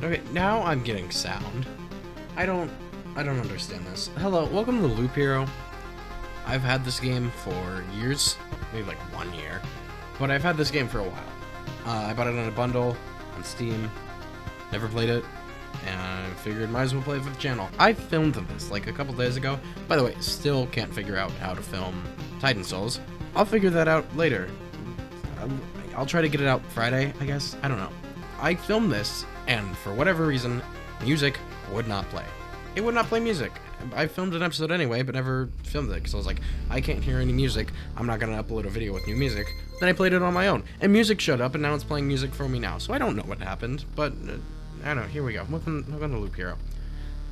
Okay, now I'm getting sound. I don't understand this. Hello, welcome to Loop Hero. I've had this game for years, maybe like 1 year, but I've had this game for a while. I bought it on a bundle on Steam, never played it, and I figured might as well play it for the channel. I filmed this like a couple days ago. By the way, still can't figure out how to film Titan Souls. I'll figure that out later. I'll try to get it out Friday, I guess. I don't know. I filmed this, and for whatever reason, music would not play. It would not play music. I filmed an episode anyway, but never filmed it, because I was like, I can't hear any music. I'm not going to upload a video with new music. Then I played it on my own, and music showed up, and now it's playing music for me now. So I don't know what happened, but I don't know. Here we go. Welcome to Loop Hero.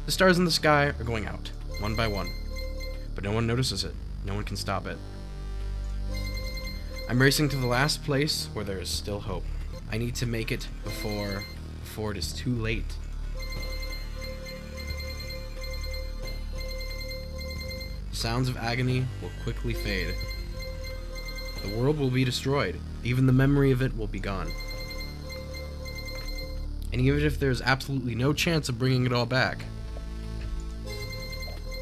The stars in the sky are going out, one by one, but no one notices it. No one can stop it. I'm racing to the last place where there is still hope. I need to make it before it is too late. The sounds of agony will quickly fade. The world will be destroyed. Even the memory of it will be gone. And even if there's absolutely no chance of bringing it all back,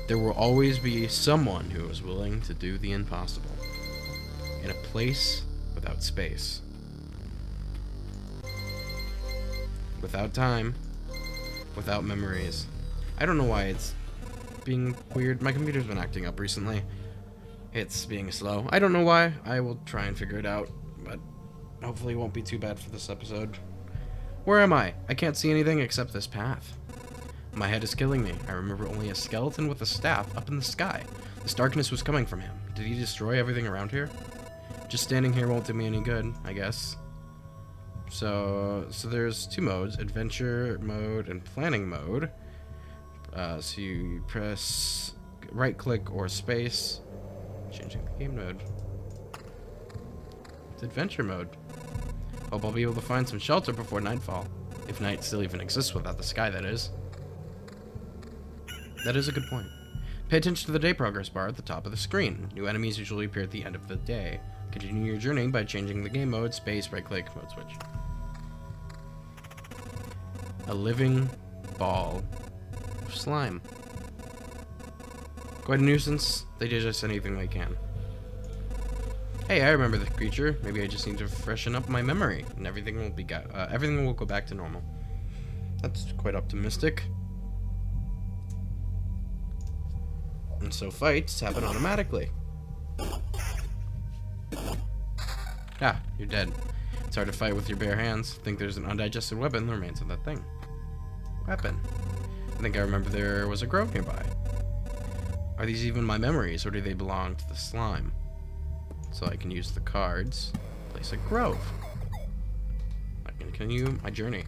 there will always be someone who is willing to do the impossible. In a place without space. Without time. Without memories. I don't know why it's being weird. My computer's been acting up recently. It's being slow. I don't know why. I will try and figure it out, but hopefully it won't be too bad for this episode. Where am I? I can't see anything except this path. My head is killing me. I remember only a skeleton with a staff up in the sky. This darkness was coming from him. Did he destroy everything around here? Just standing here won't do me any good, I guess. So there's two modes, adventure mode and planning mode. So you press right click or space, changing the game mode. It's adventure mode. Hope I'll be able to find some shelter before nightfall. If night still even exists without the sky, that is. That is a good point. Pay attention to the day progress bar at the top of the screen. New enemies usually appear at the end of the day. Continue your journey by changing the game mode, space, right click, mode switch. A living ball of slime. Quite a nuisance. They digest anything they can. Hey, I remember the creature. Maybe I just need to freshen up my memory, and everything will go back to normal. That's quite optimistic. And so fights happen automatically. Ah, you're dead. It's hard to fight with your bare hands. Think there's an undigested weapon that remains of that thing. Weapon. I think I remember there was a grove nearby. Are these even my memories, or do they belong to the slime? So I can use the cards, place a grove. I can continue my journey.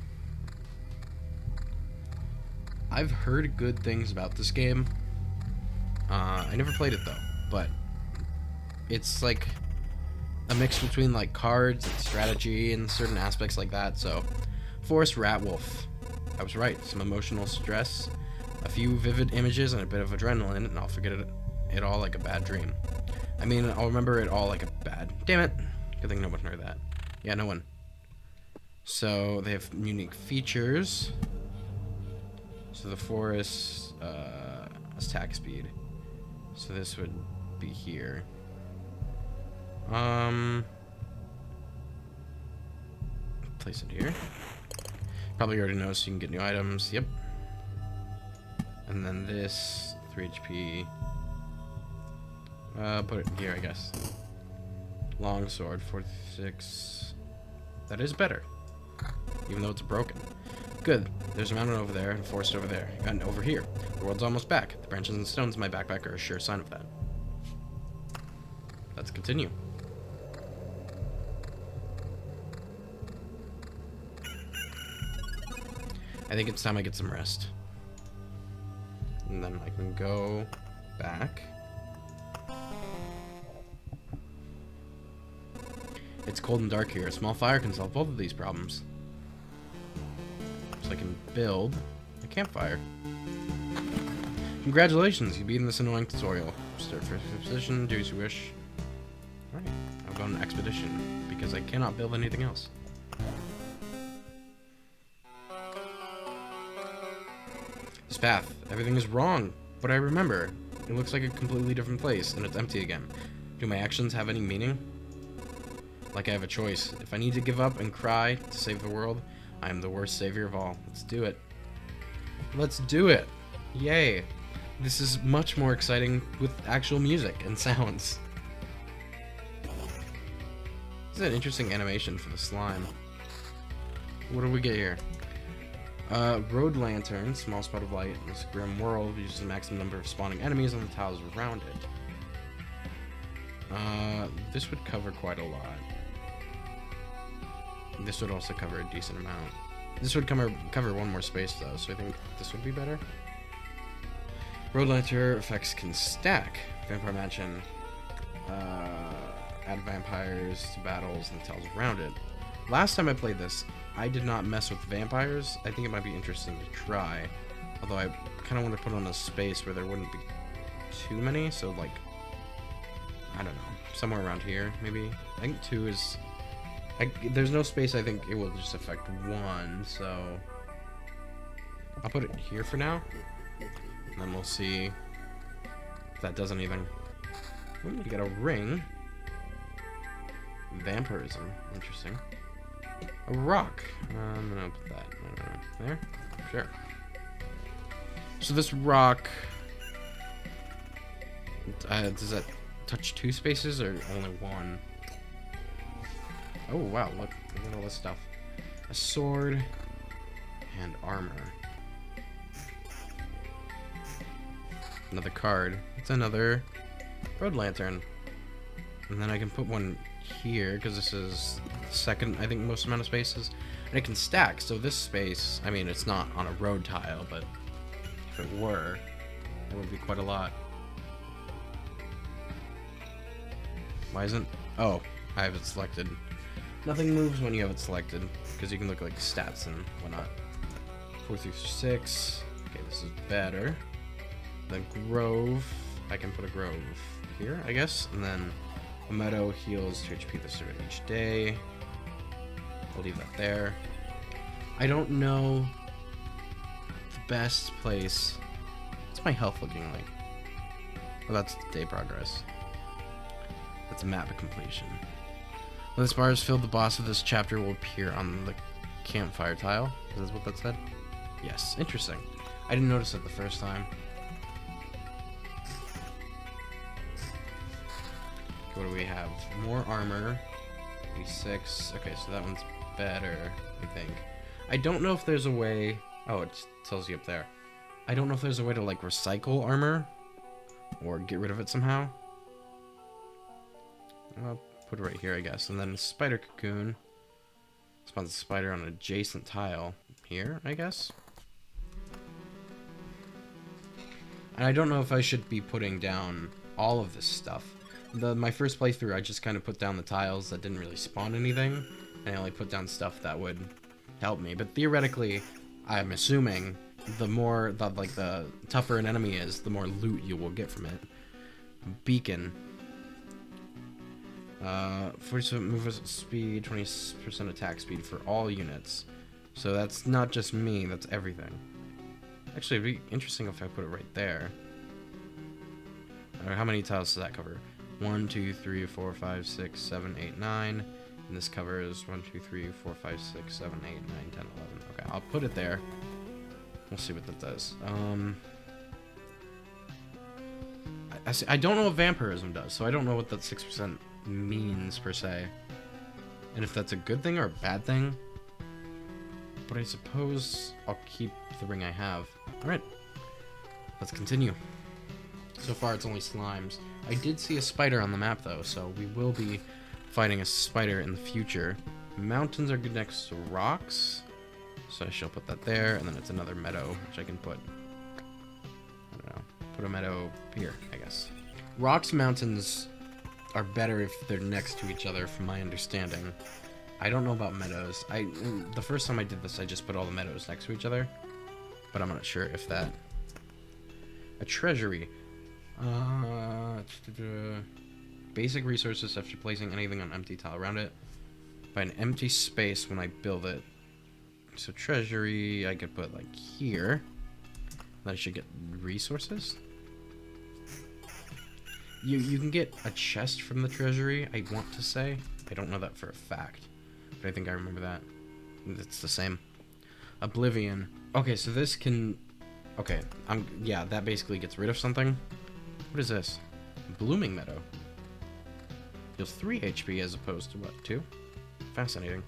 I've heard good things about this game. I never played it though, but it's like a mix between like cards and strategy and certain aspects like that. So, Forest Rat Wolf. I was right. Some emotional stress, a few vivid images, and a bit of adrenaline, and I'll forget it all like a bad dream. I mean, I'll remember it all like a bad. Damn it! Good thing no one heard that. Yeah, no one. So they have unique features. So the forest attack speed. So this would be here. Place it here. Probably already know, so you can get new items. Yep. And then this 3 HP. Put it here, I guess. Long sword 46. That is better, even though it's broken. Good. There's a mountain over there and a forest over there, and over here. The world's almost back. The branches and stones in my backpack are a sure sign of that. Let's continue. I think it's time I get some rest. And then I can go back. It's cold and dark here. A small fire can solve both of these problems. So I can build a campfire. Congratulations, you beat this annoying tutorial. Start first position, do as you wish. Alright, I'll go on an expedition, because I cannot build anything else. This path, everything is wrong, but I remember. It looks like a completely different place, and it's empty again. Do my actions have any meaning? Like I have a choice. If I need to give up and cry to save the world, I am the worst savior of all. Let's do it. Let's do it! Yay! This is much more exciting with actual music and sounds. This is an interesting animation for the slime. What do we get here? Road lantern, small spot of light. This grim world uses the maximum number of spawning enemies on the tiles around it. This would cover quite a lot. This would also cover a decent amount. This would cover one more space though, so I think this would be better. Road lantern effects can stack. Vampire Mansion. Add vampires to battles and the tiles around it. Last time I played this, I did not mess with vampires. I think it might be interesting to try. Although I kind of want to put on a space where there wouldn't be too many, so like, I don't know, somewhere around here, maybe. I think 2 is... there's no space, I think it will just affect 1, so... I'll put it here for now. And then we'll see if that does anything. Ooh, we got a ring. Vampirism. Interesting. A rock. I'm gonna put that there. Sure. So this rock... does that touch 2 spaces or only 1? Oh, wow. Look at all this stuff. A sword and armor. Another card. It's another road lantern. And then I can put one here, because this is the second, I think, most amount of spaces. And it can stack, so this space, I mean, it's not on a road tile, but if it were, it would be quite a lot. Why isn't... Oh, I have it selected. Nothing moves when you have it selected, because you can look at like stats and whatnot. 4 through 6. Okay, this is better. The grove, I can put a grove here, I guess, and then a meadow heals 2 HP this rate each day. I'll leave that there. I don't know the best place. What's my health looking like? Oh, that's day progress. That's a map of completion. When this bar is filled, the boss of this chapter will appear on the campfire tile. Is that what that said? Yes, interesting. I didn't notice it the first time. What do we have? More armor. 86. Okay, so that one's better, I think. I don't know if there's a way... Oh, it tells you up there. I don't know if there's a way to, like, recycle armor. Or get rid of it somehow. I'll put it right here, I guess. And then spider cocoon. Spawns a spider on an adjacent tile. Here, I guess. And I don't know if I should be putting down all of this stuff. My first playthrough, I just kind of put down the tiles that didn't really spawn anything, and I only put down stuff that would help me. But theoretically, I'm assuming the tougher an enemy is, the more loot you will get from it. Beacon. 40% movement speed, 20% attack speed for all units. So that's not just me, that's everything. Actually, it'd be interesting if I put it right there. How many tiles does that cover? 1, 2, 3, 4, 5, 6, 7, 8, 9. And this covers 1, 2, 3, 4, 5, 6, 7, 8, 9, 10, 11. Okay, I'll put it there. We'll see what that does. I don't know what vampirism does, so I don't know what that 6% means, per se. And if that's a good thing or a bad thing. But I suppose I'll keep the ring I have. Alright, let's continue. So far, it's only slimes. I did see a spider on the map, though, so we will be fighting a spider in the future. Mountains are good next to rocks, so I shall put that there, and then it's another meadow, which I can put, I don't know, put a meadow here, I guess. Rocks and mountains are better if they're next to each other, from my understanding. I don't know about meadows. The first time I did this, I just put all the meadows next to each other, but I'm not sure if that... A treasury. Basic resources after placing anything on empty tile around it. Find an empty space when I build it. So treasury, I could put like here. That I should get resources? You can get a chest from the treasury, I want to say. I don't know that for a fact, but I think I remember that. It's the same. Oblivion. Okay, so this can... Okay, yeah, that basically gets rid of something. What is this? Blooming Meadow. Deals 3 HP as opposed to, what, 2? Fascinating.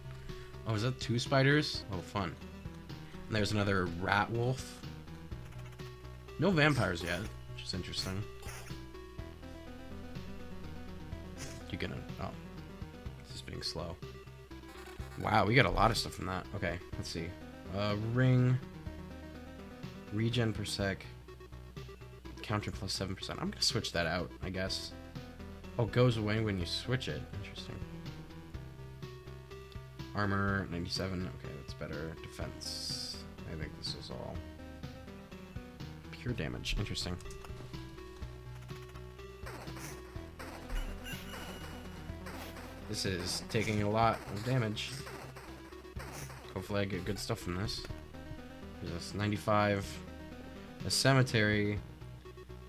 Oh, is that 2 spiders? Oh, fun. And there's another rat wolf. No vampires yet, which is interesting. You gonna... Oh. This is being slow. Wow, we got a lot of stuff from that. Okay, let's see. Ring. Regen per sec. Counter plus 7%. I'm gonna switch that out, I guess. Oh, goes away when you switch it. Interesting. Armor, 97. Okay, that's better. Defense. I think this is all pure damage. Interesting. This is taking a lot of damage. Hopefully I get good stuff from this. There's this 95. A cemetery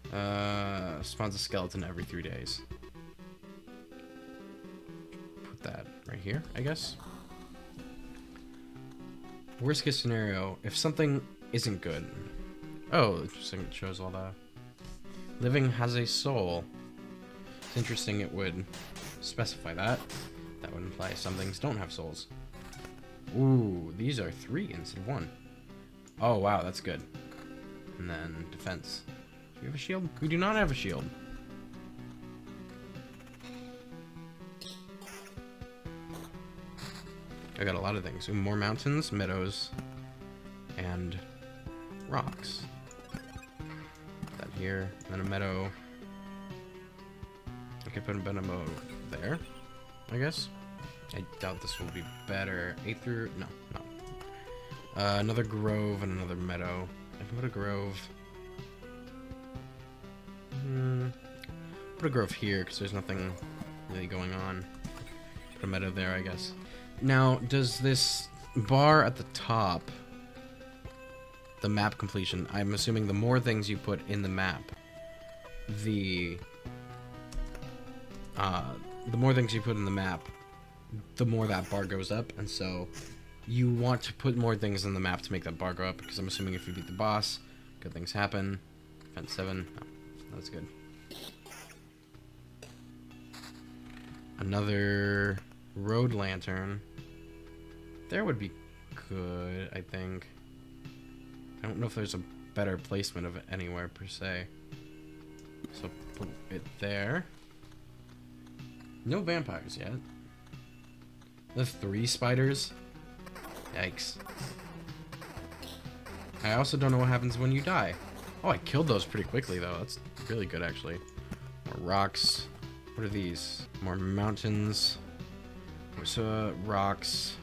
spawns a skeleton every 3 days. Put that right here, I guess. Worst case scenario, if something isn't good. Oh, interesting, it shows all the... Living has a soul. It's interesting it would specify that. That would imply some things don't have souls. Ooh, these are 3 instead of 1. Oh, wow, that's good. And then defense. Do we have a shield? We do not have a shield. I got a lot of things. Ooh, more mountains, meadows, and rocks. Put that here, and then a meadow. I could put a meadow there, I guess. I doubt this will be better. 8 through... No, no. Another grove and another meadow. I can put a grove... Put a grove here, because there's nothing really going on. Put a meadow there, I guess. Now, does this bar at the top... The map completion, I'm assuming the more things you put in the map, the more things you put in the map, the more that bar goes up, and so you want to put more things in the map to make that bar go up, because I'm assuming if you beat the boss, good things happen. Defense 7. Oh, that's good. Another road lantern. There would be good, I think. I don't know if there's a better placement of it anywhere, per se. So put it there. No vampires yet. The 3 spiders? Yikes. I also don't know what happens when you die. Oh, I killed those pretty quickly, though. That's really good, actually. More rocks. What are these? More mountains. So, rocks.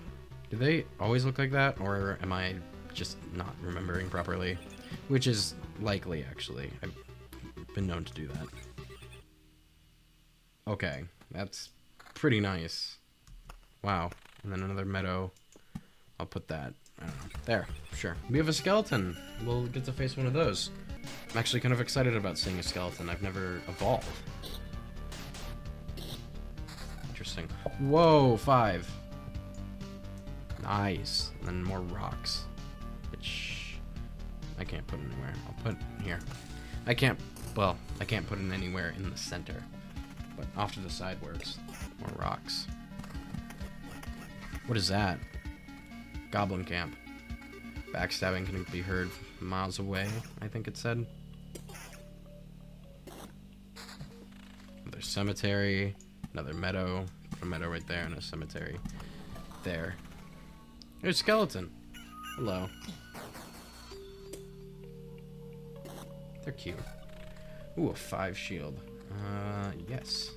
Do they always look like that? Or am I just not remembering properly? Which is likely, actually. I've been known to do that. Okay. That's pretty nice. Wow. And then another meadow. I'll put that, I don't know, there. Sure. We have a skeleton. We'll get to face one of those. I'm actually kind of excited about seeing a skeleton. I've never evolved. Interesting. Whoa, 5. Nice. And then more rocks. Which I can't put anywhere. I'll put here. I can't put it anywhere in the center. But off to the side works. More rocks. What is that? Goblin camp. Backstabbing can be heard from miles away, I think it said. Another cemetery. Another meadow. Put a meadow right there and a cemetery. There. There's a skeleton. Hello. They're cute. Ooh, a 5 shield. Yes.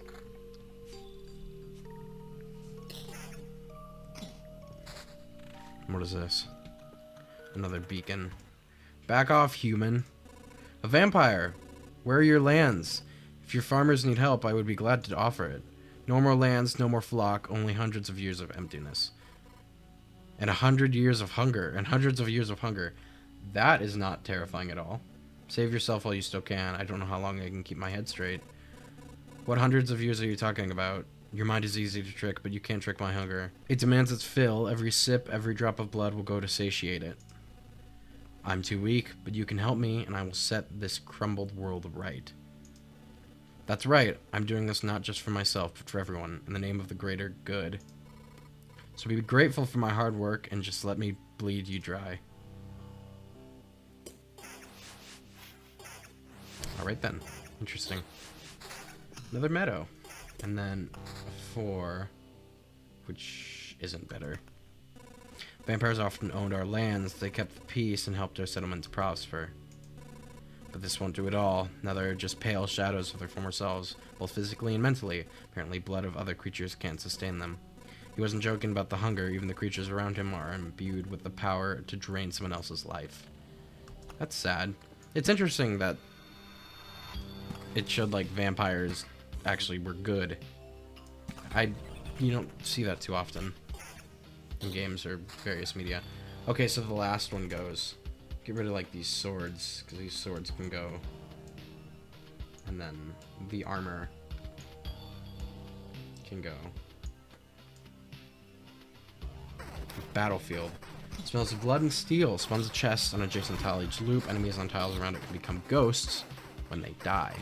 What is this? Another beacon. Back off, human. A vampire! Where are your lands? If your farmers need help, I would be glad to offer it. No more lands, no more flock, only hundreds of years of emptiness. And 100 years of hunger. And hundreds of years of hunger. That is not terrifying at all. Save yourself while you still can. I don't know how long I can keep my head straight. What hundreds of years are you talking about? Your mind is easy to trick, but you can't trick my hunger. It demands its fill. Every sip, every drop of blood will go to satiate it. I'm too weak, but you can help me, and I will set this crumbled world right. That's right. I'm doing this not just for myself, but for everyone, in the name of the greater good. So be grateful for my hard work, and just let me bleed you dry. Alright then. Interesting. Another meadow. And then a 4, which isn't better. Vampires often owned our lands. They kept the peace and helped our settlements prosper. But this won't do it all. Now they're just pale shadows of their former selves, both physically and mentally. Apparently blood of other creatures can't sustain them. He wasn't joking about the hunger. Even the creatures around him are imbued with the power to drain someone else's life. That's sad. It's interesting that it showed like vampires actually were good. You don't see that too often in games or various media. Okay, so the last one goes. Get rid of like these swords, because these swords can go. And then the armor can go. Battlefield. Smells of blood and steel. Spawns a chest on adjacent tile each loop. Enemies on tiles around it can become ghosts when they die.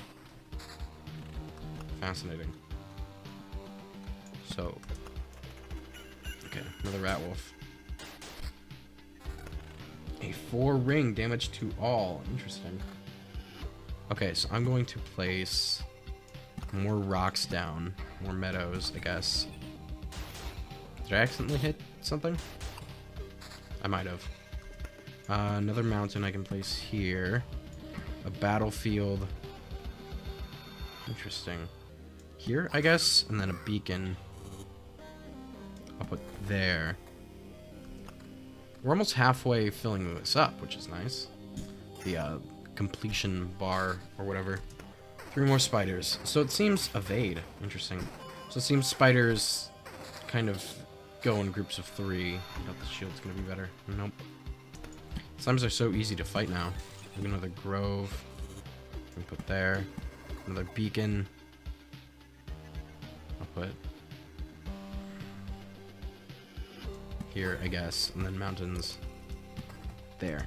Fascinating. So, okay, another rat wolf. A 4 ring, damage to all. Interesting. Okay, so I'm going to place more rocks down, more meadows, I guess. Did I accidentally hit something? I might have. Another mountain I can place here. A battlefield. Interesting. Here, I guess, and then a beacon. I'll put there. We're almost halfway filling this up, which is nice. The completion bar or whatever. 3 more spiders. So it seems evade. Interesting. So it seems spiders kind of go in groups of 3. I thought the shield's gonna be better. Nope. Slimes are so easy to fight now. Another grove. We put there. Another beacon. I'll put here, I guess, and then mountains there.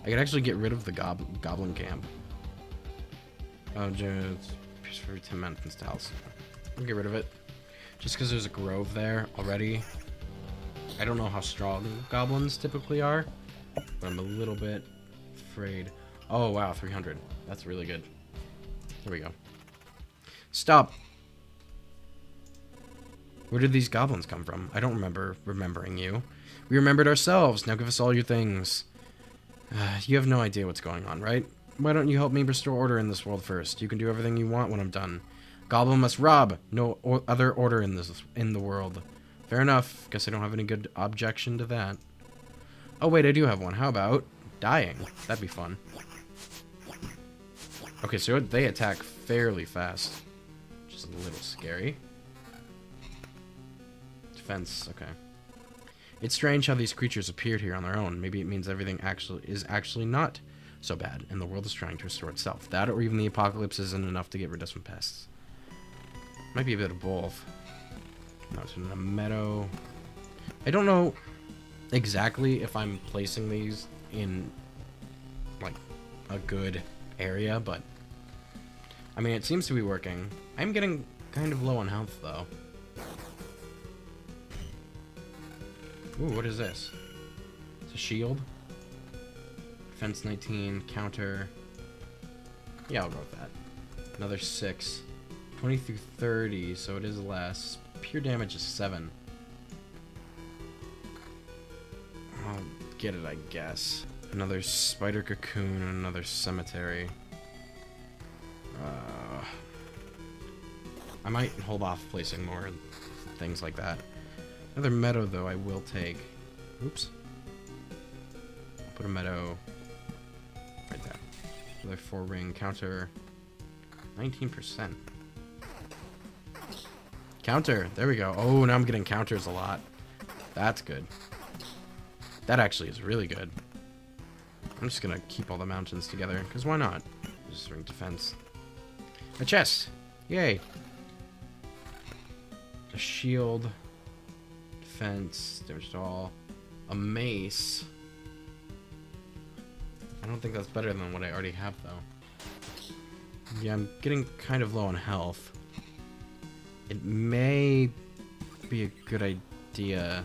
I could actually get rid of the goblin camp. Oh, just for 10 mountains tiles. I'll get rid of it. Just because there's a grove there already. I don't know how strong goblins typically are, but I'm a little bit afraid. Oh, wow, 300. That's really good. There we go. Stop. Where did these goblins come from? I don't remember remembering you. We remembered ourselves. Now give us all your things. You have no idea what's going on, right? Why don't you help me restore order in this world first? You can do everything you want when I'm done. Goblin must rob. No other order in the world. Fair enough. Guess I don't have any good objection to that. Oh wait, I do have one. How about dying? That'd be fun. Okay, so they attack fairly fast. Just a little scary. Defense, okay. It's strange how these creatures appeared here on their own. Maybe it means everything is actually not so bad, and the world is trying to restore itself. That, or even the apocalypse isn't enough to get rid of some pests. Might be a bit of both. Mountain in a meadow. I don't know exactly if I'm placing these in, like, a good area, but I mean, it seems to be working. I'm getting kind of low on health, though. Ooh, what is this? It's a shield. Defense 19, counter. Yeah, I'll go with that. Another 6. 20 through 30, so it is less. Pure damage is 7. I'll get it, I guess. Another spider cocoon and another cemetery. I might hold off placing more things like that. Another meadow, though, I will take. Oops. I'll put a meadow right there. Another 4 ring counter. 19%. Counter. There we go. Oh, now I'm getting counters a lot. That's good. That actually is really good. I'm just gonna keep all the mountains together, because why not? Just ring defense. A chest! Yay! A shield. Defense. Damage to all. A mace. I don't think that's better than what I already have, though. Yeah, I'm getting kind of low on health. It may be a good idea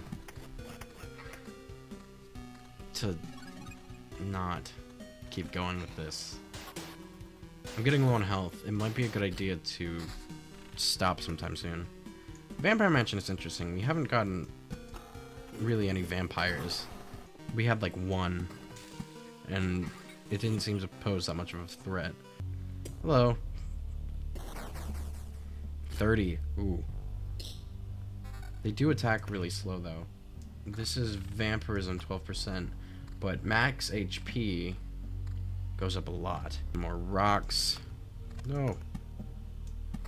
to not keep going with this. I'm getting low on health. It might be a good idea to stop sometime soon. Vampire Mansion is interesting. We haven't gotten really any vampires. We had like one, and it didn't seem to pose that much of a threat. Hello. 30. Ooh. They do attack really slow though. This is vampirism 12%, but max HP goes up a lot. More rocks. No.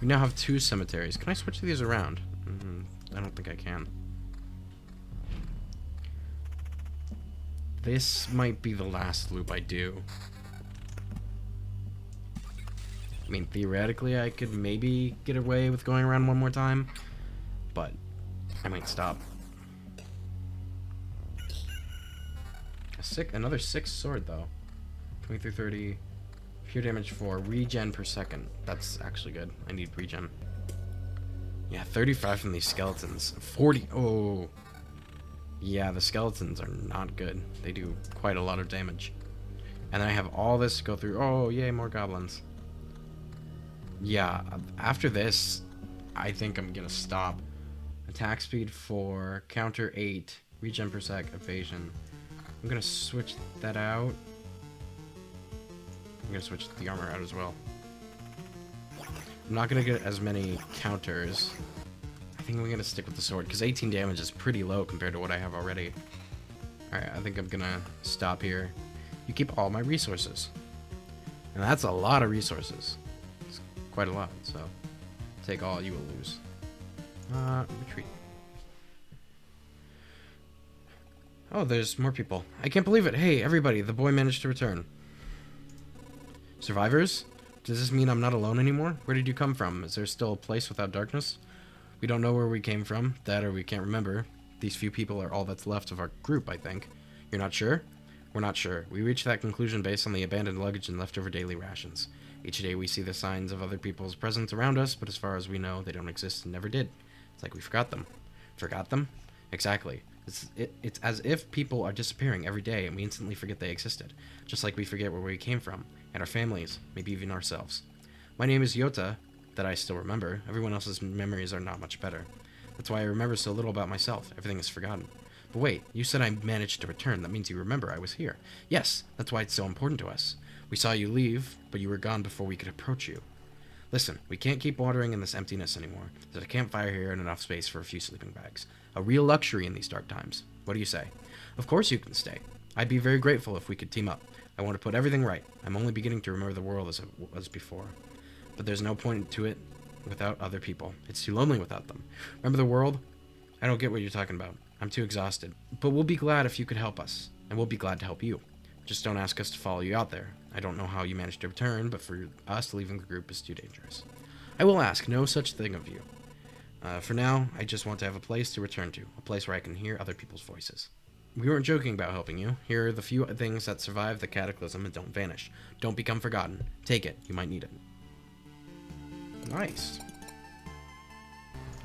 We now have 2 cemeteries. Can I switch these around? I don't think I can. This might be the last loop I do. I mean, theoretically, I could maybe get away with going around one more time, but I might stop. Another 6 sword, though. 23, 30, pure damage 4, regen per second. That's actually good. I need regen. Yeah, 35 from these skeletons. 40. Oh. Yeah, the skeletons are not good. They do quite a lot of damage. And then I have all this to go through. Oh, yay, more goblins. Yeah, after this, I think I'm gonna stop. Attack speed 4, counter 8, regen per sec, evasion. I'm gonna switch that out. I'm gonna switch the armor out as well. I'm not gonna get as many counters. I think I'm gonna stick with the sword, because 18 damage is pretty low compared to what I have already. Alright, I think I'm gonna stop here. You keep all my resources. And that's a lot of resources. It's quite a lot, so take all, you will lose. Retreat. Oh, there's more people. I can't believe it. Hey, everybody, the boy managed to return. Survivors? Does this mean I'm not alone anymore? Where did you come from? Is there still a place without darkness? We don't know where we came from. That or we can't remember. These few people are all that's left of our group, I think. You're not sure? We're not sure. We reached that conclusion based on the abandoned luggage and leftover daily rations. Each day we see the signs of other people's presence around us, but as far as we know, they don't exist and never did. It's like we forgot them. Forgot them? Exactly. It's as if people are disappearing every day and we instantly forget they existed. Just like we forget where we came from, and our families, maybe even ourselves. My name is Yota, that I still remember. Everyone else's memories are not much better. That's why I remember so little about myself. Everything is forgotten. But wait, you said I managed to return. That means you remember I was here. Yes, that's why it's so important to us. We saw you leave, but you were gone before we could approach you. Listen, we can't keep wandering in this emptiness anymore. There's a campfire here and enough space for a few sleeping bags. A real luxury in these dark times. What do you say? Of course you can stay. I'd be very grateful if we could team up. I want to put everything right. I'm only beginning to remember the world as it was before. But there's no point to it without other people. It's too lonely without them. Remember the world? I don't get what you're talking about. I'm too exhausted. But we'll be glad if you could help us. And we'll be glad to help you. Just don't ask us to follow you out there. I don't know how you managed to return, but for us, leaving the group is too dangerous. I will ask no such thing of you. For now, I just want to have a place to return to. A place where I can hear other people's voices. We weren't joking about helping you. Here are the few things that survive the cataclysm and don't vanish. Don't become forgotten. Take it. You might need it. Nice.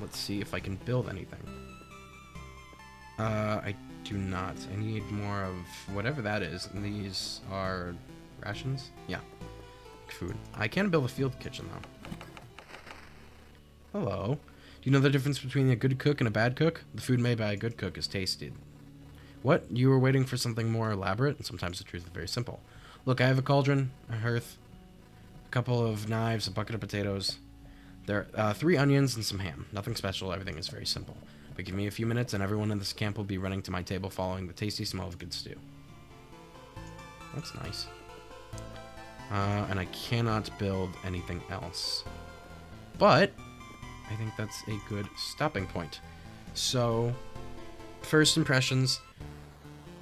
Let's see if I can build anything. I do not. I need more of whatever that is. And these are rations? Yeah. Food. I can build a field kitchen, though. Hello. Do you know the difference between a good cook and a bad cook? The food made by a good cook is tasted. What? You were waiting for something more elaborate? And sometimes the truth is very simple. Look, I have a cauldron, a hearth, a couple of knives, a bucket of potatoes. There are 3 onions and some ham. Nothing special, everything is very simple. But give me a few minutes and everyone in this camp will be running to my table following the tasty smell of good stew. That's nice. And I cannot build anything else. But I think that's a good stopping point. So, first impressions,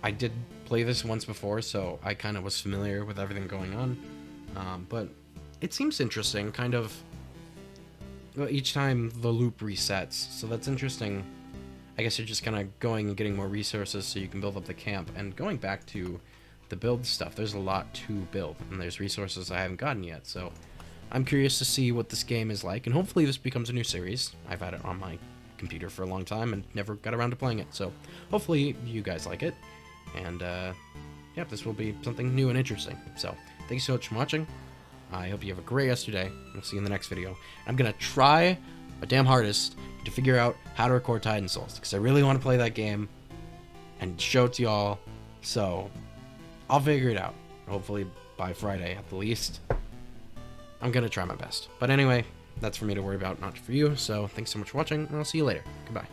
I did play this once before, so I kind of was familiar with everything going on. But it seems interesting, kind of. Well, each time the loop resets, so that's interesting. I guess you're just kind of going and getting more resources so you can build up the camp. And going back to the build stuff, there's a lot to build, and there's resources I haven't gotten yet, so I'm curious to see what this game is like, and hopefully this becomes a new series. I've had it on my computer for a long time and never got around to playing it, so hopefully you guys like it, and yeah, this will be something new and interesting. So thank you so much for watching. I hope you have a great rest of your day. We'll see you in the next video. I'm gonna try my damn hardest to figure out how to record Titan Souls, because I really want to play that game and show it to y'all, so I'll figure it out, hopefully by Friday at the least. I'm gonna try my best. But anyway, that's for me to worry about, not for you. So thanks so much for watching, and I'll see you later. Goodbye.